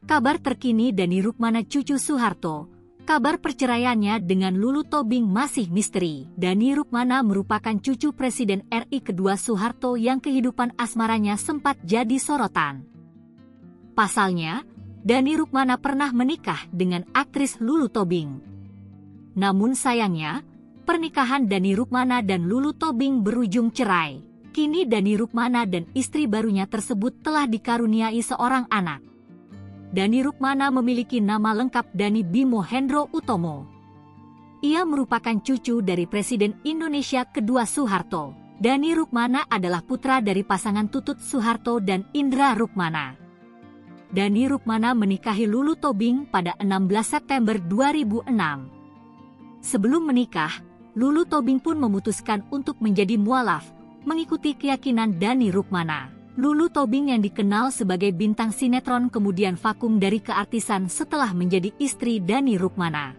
Kabar terkini Dani Rukmana cucu Soeharto. Kabar perceraiannya dengan Lulu Tobing masih misteri. Dani Rukmana merupakan cucu Presiden RI kedua Soeharto yang kehidupan asmaranya sempat jadi sorotan. Pasalnya, Dani Rukmana pernah menikah dengan aktris Lulu Tobing. Namun sayangnya, pernikahan Dani Rukmana dan Lulu Tobing berujung cerai. Kini Dani Rukmana dan istri barunya tersebut telah dikaruniai seorang anak. Dani Rukmana memiliki nama lengkap Dani Bimo Hendro Utomo. Ia merupakan cucu dari Presiden Indonesia kedua Soeharto. Dani Rukmana adalah putra dari pasangan Tutut Soeharto dan Indra Rukmana. Dani Rukmana menikahi Lulu Tobing pada 16 September 2006. Sebelum menikah, Lulu Tobing pun memutuskan untuk menjadi mualaf, mengikuti keyakinan Dani Rukmana. Lulu Tobing yang dikenal sebagai bintang sinetron kemudian vakum dari keartisan setelah menjadi istri Dani Rukmana.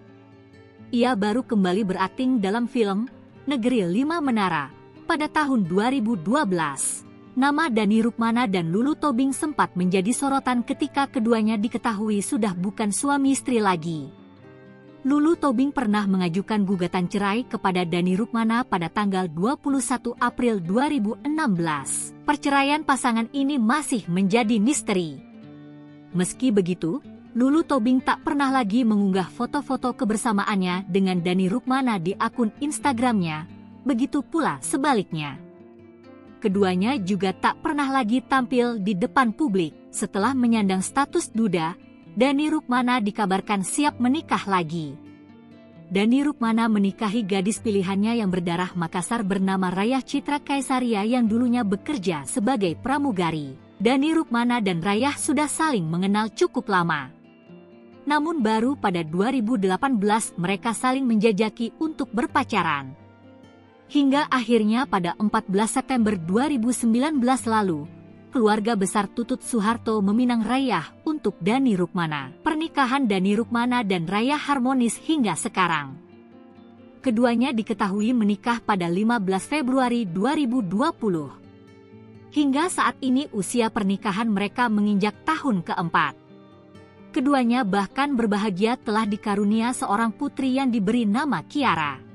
Ia baru kembali berakting dalam film Negeri Lima Menara pada tahun 2012. Nama Dani Rukmana dan Lulu Tobing sempat menjadi sorotan ketika keduanya diketahui sudah bukan suami istri lagi. Lulu Tobing pernah mengajukan gugatan cerai kepada Dani Rukmana pada tanggal 21 April 2016. Perceraian pasangan ini masih menjadi misteri. Meski begitu, Lulu Tobing tak pernah lagi mengunggah foto-foto kebersamaannya dengan Dani Rukmana di akun Instagramnya, begitu pula sebaliknya. Keduanya juga tak pernah lagi tampil di depan publik. Setelah menyandang status duda, Dani Rukmana dikabarkan siap menikah lagi. Dani Rukmana menikahi gadis pilihannya yang berdarah Makassar bernama Rayah Citra Kaisaria yang dulunya bekerja sebagai pramugari. Dani Rukmana dan Rayah sudah saling mengenal cukup lama. Namun baru pada 2018 mereka saling menjajaki untuk berpacaran. Hingga akhirnya pada 14 September 2019 lalu, keluarga besar Tutut Soeharto meminang Rayah untuk Dani Rukmana. Pernikahan Dani Rukmana dan Rayah harmonis hingga sekarang. Keduanya diketahui menikah pada 15 Februari 2020. Hingga saat ini usia pernikahan mereka menginjak tahun keempat. Keduanya bahkan berbahagia telah dikarunia seorang putri yang diberi nama Kiara.